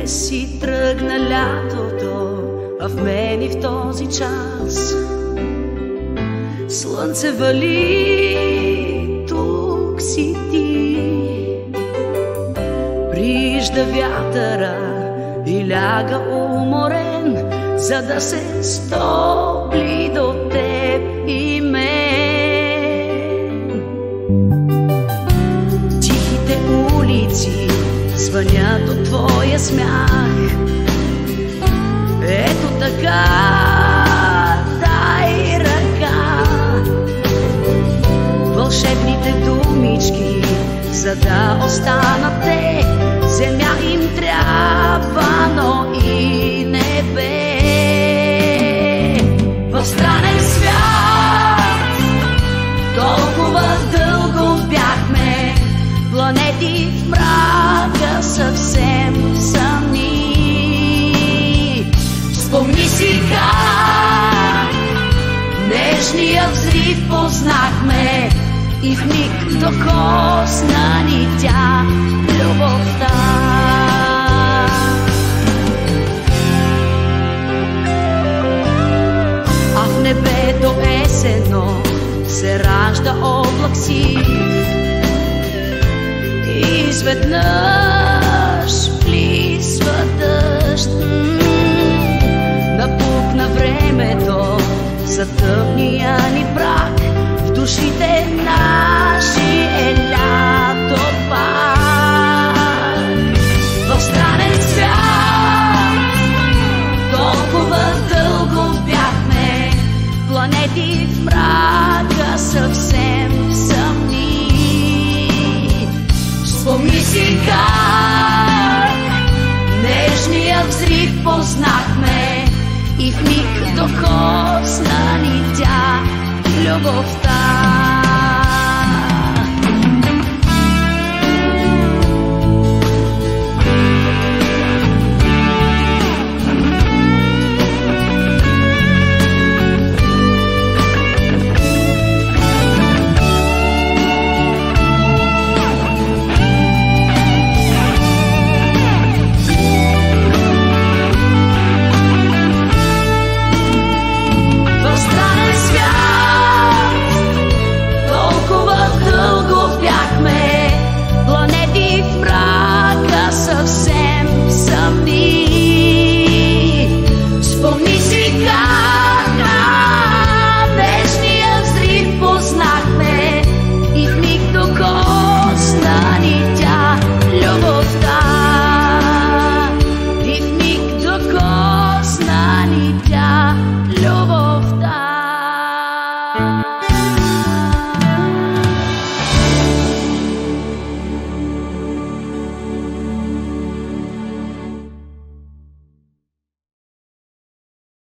си тръгна лятото, а в мен и в този час слънце вали, тук си ти. Прижда вятъра и ляга уморен, за да се стопли до теб и мен. Тихите улици звънят от твоя смях. Ето така, дай ръка. Вълшебните думички, за да останат те, земя им трябва, но и небе. В странен свят толкова дълго бяхме, планети в мрака съвсем сами. Спомни си как нежния взрив познахме и в миг докосна ни тя любовта. А в небето есенно се ражда облак сив и изведнъж плисва дъжд. Напукна времето за тъмния ни брак, в душите наши е лято пак. В странен свят толкова дълго бяхме, планети в мрака съвсем сами. Спомни си как нежния взрив познахме и в миг докосна ни тя любовта.